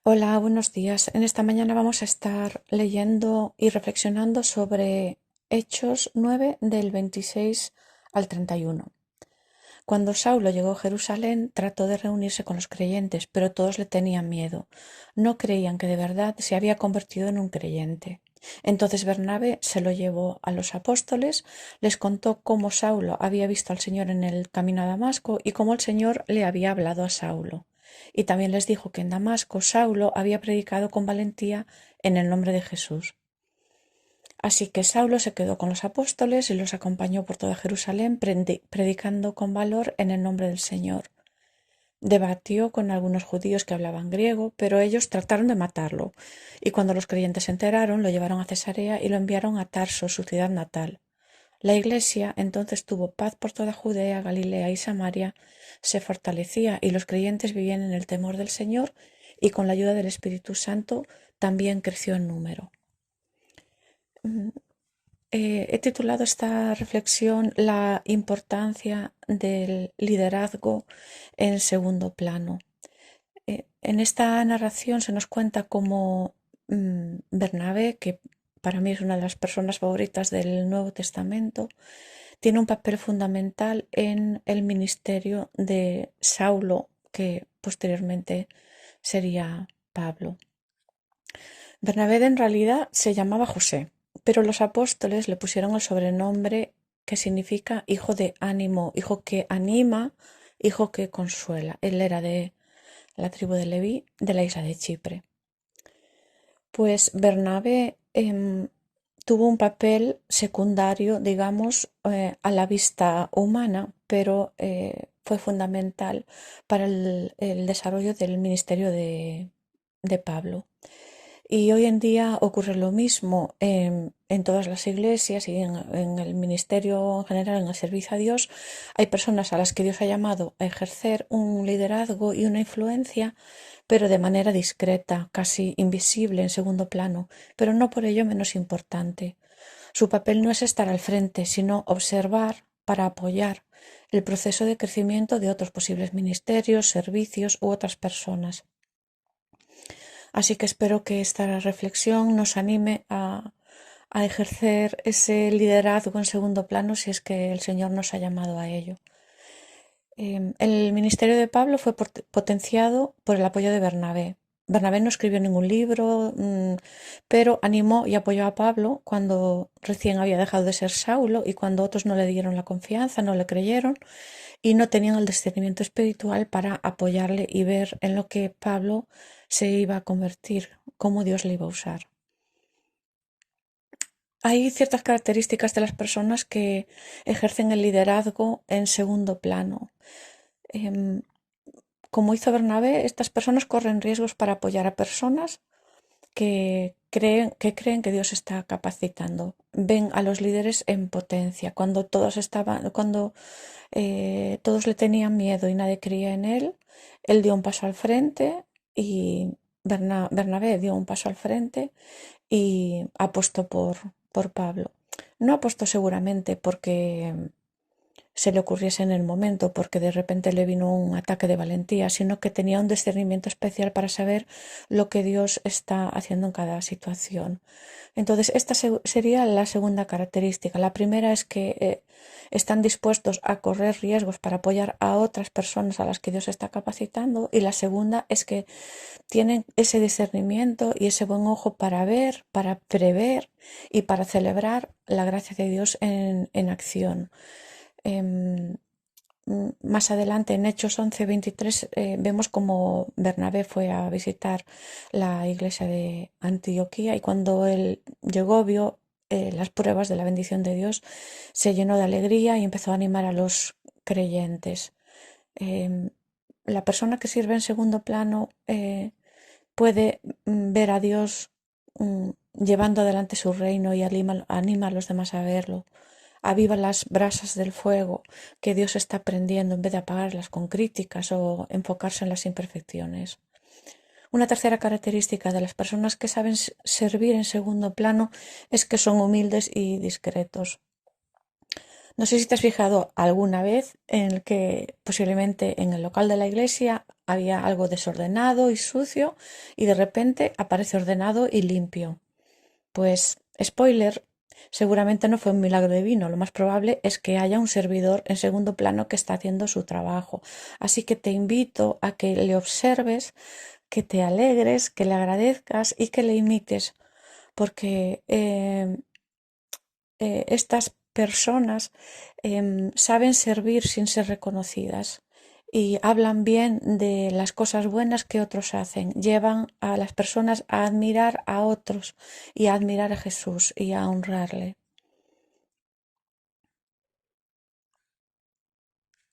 Hola, buenos días. En esta mañana vamos a estar leyendo y reflexionando sobre Hechos 9 del 26 al 31. Cuando Saulo llegó a Jerusalén, trató de reunirse con los creyentes, pero todos le tenían miedo. No creían que de verdad se había convertido en un creyente. Entonces Bernabé se lo llevó a los apóstoles, les contó cómo Saulo había visto al Señor en el camino a Damasco y cómo el Señor le había hablado a Saulo. Y también les dijo que en Damasco Saulo había predicado con valentía en el nombre de Jesús. Así que Saulo se quedó con los apóstoles y los acompañó por toda Jerusalén, predicando con valor en el nombre del Señor. Debatió con algunos judíos que hablaban griego, pero ellos trataron de matarlo, y cuando los creyentes se enteraron, lo llevaron a Cesarea y lo enviaron a Tarso, su ciudad natal. La Iglesia entonces tuvo paz por toda Judea, Galilea y Samaria, se fortalecía y los creyentes vivían en el temor del Señor, y con la ayuda del Espíritu Santo también creció en número. He titulado esta reflexión La importancia del liderazgo en segundo plano. En esta narración se nos cuenta cómo Bernabé, que para mí es una de las personas favoritas del Nuevo Testamento, tiene un papel fundamental en el ministerio de Saulo, que posteriormente sería Pablo. Bernabé en realidad se llamaba José, pero los apóstoles le pusieron el sobrenombre que significa hijo de ánimo, hijo que anima, hijo que consuela. Él era de la tribu de Leví, de la isla de Chipre. Pues Bernabé tuvo un papel secundario, digamos, a la vista humana, pero fue fundamental para el desarrollo del ministerio de Pablo. Y hoy en día ocurre lo mismo en todas las iglesias y en el ministerio en general, en el servicio a Dios. Hay personas a las que Dios ha llamado a ejercer un liderazgo y una influencia, pero de manera discreta, casi invisible en segundo plano, pero no por ello menos importante. Su papel no es estar al frente, sino observar para apoyar el proceso de crecimiento de otros posibles ministerios, servicios u otras personas. Así que espero que esta reflexión nos anime a ejercer ese liderazgo en segundo plano si es que el Señor nos ha llamado a ello. El ministerio de Pablo fue potenciado por el apoyo de Bernabé. Bernabé no escribió ningún libro, pero animó y apoyó a Pablo cuando recién había dejado de ser Saulo y cuando otros no le dieron la confianza, no le creyeron y no tenían el discernimiento espiritual para apoyarle y ver en lo que Pablo se iba a convertir, cómo Dios le iba a usar. Hay ciertas características de las personas que ejercen el liderazgo en segundo plano. Em, Como hizo Bernabé, estas personas corren riesgos para apoyar a personas que creen que Dios está capacitando. Ven a los líderes en potencia. Cuando todos le tenían miedo y nadie creía en él, él dio un paso al frente y Bernabé dio un paso al frente y apostó por Pablo. No apostó seguramente porque se le ocurriese en el momento, porque de repente le vino un ataque de valentía, sino que tenía un discernimiento especial para saber lo que Dios está haciendo en cada situación. Entonces, esta sería la segunda característica. La primera es que están dispuestos a correr riesgos para apoyar a otras personas a las que Dios está capacitando. Y la segunda es que tienen ese discernimiento y ese buen ojo para ver, para prever y para celebrar la gracia de Dios en acción. Em, Más adelante, en Hechos 11:23, vemos como Bernabé fue a visitar la iglesia de Antioquía y cuando él llegó, vio las pruebas de la bendición de Dios, se llenó de alegría y empezó a animar a los creyentes. Em, la persona que sirve en segundo plano puede ver a Dios llevando adelante su reino y anima a los demás a verlo. Aviva las brasas del fuego que Dios está prendiendo en vez de apagarlas con críticas o enfocarse en las imperfecciones. Una tercera característica de las personas que saben servir en segundo plano es que son humildes y discretos. No sé si te has fijado alguna vez en que posiblemente en el local de la iglesia había algo desordenado y sucio y de repente aparece ordenado y limpio. Pues, spoiler, seguramente no fue un milagro divino. Lo más probable es que haya un servidor en segundo plano que está haciendo su trabajo. Así que te invito a que le observes, que te alegres, que le agradezcas y que le imites, porque estas personas saben servir sin ser reconocidas y hablan bien de las cosas buenas que otros hacen, llevan a las personas a admirar a otros y a admirar a Jesús y a honrarle.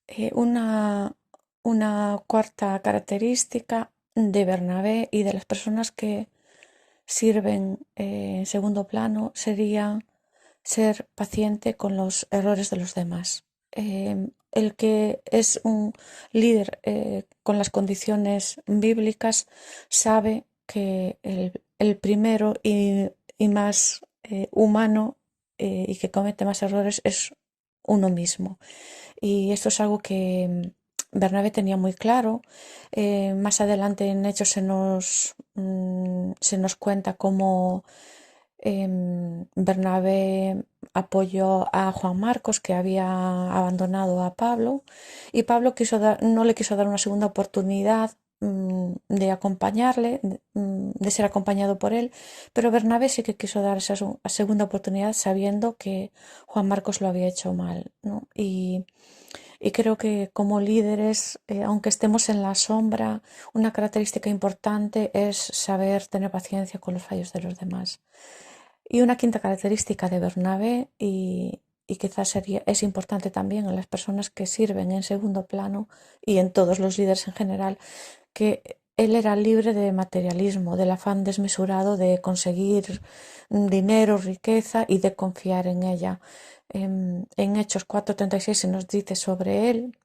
Eh, una, una cuarta característica de Bernabé y de las personas que sirven en segundo plano sería ser paciente con los errores de los demás. El que es un líder con las condiciones bíblicas sabe que el primero y más humano y que comete más errores es uno mismo. Y esto es algo que Bernabé tenía muy claro. Más adelante en Hechos se nos cuenta cómo Bernabé apoyó a Juan Marcos, que había abandonado a Pablo, y Pablo no le quiso dar una segunda oportunidad de acompañarle, de ser acompañado por él, pero Bernabé sí que quiso dar esa segunda oportunidad sabiendo que Juan Marcos lo había hecho mal, ¿no? Y creo que como líderes, aunque estemos en la sombra, una característica importante es saber tener paciencia con los fallos de los demás. Y una quinta característica de Bernabé, y quizás es importante también en las personas que sirven en segundo plano y en todos los líderes en general, que él era libre de materialismo, del afán desmesurado de conseguir dinero, riqueza y de confiar en ella. En Hechos 4:36 se nos dice sobre él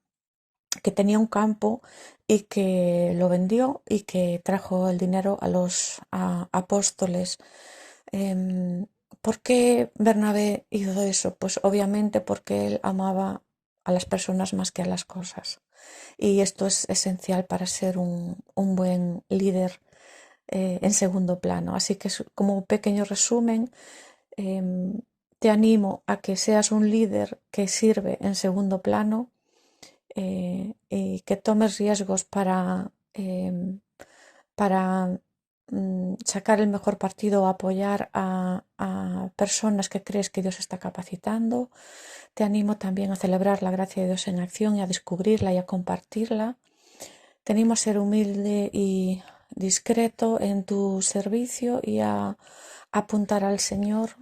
que tenía un campo y que lo vendió y que trajo el dinero a los apóstoles. Em, ¿Por qué Bernabé hizo eso? Pues obviamente porque él amaba a las personas más que a las cosas. Y esto es esencial para ser un buen líder en segundo plano. Así que como un pequeño resumen, em, te animo a que seas un líder que sirve en segundo plano y que tomes riesgos para sacar el mejor partido o apoyar a personas que crees que Dios está capacitando. Te animo también a celebrar la gracia de Dios en acción y a descubrirla y a compartirla. Te animo a ser humilde y discreto en tu servicio y a apuntar al Señor.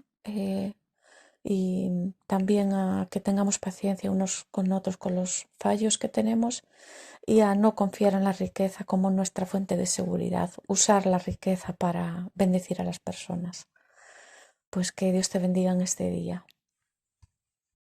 Y también a que tengamos paciencia unos con otros con los fallos que tenemos y a no confiar en la riqueza como nuestra fuente de seguridad, usar la riqueza para bendecir a las personas. Pues que Dios te bendiga en este día.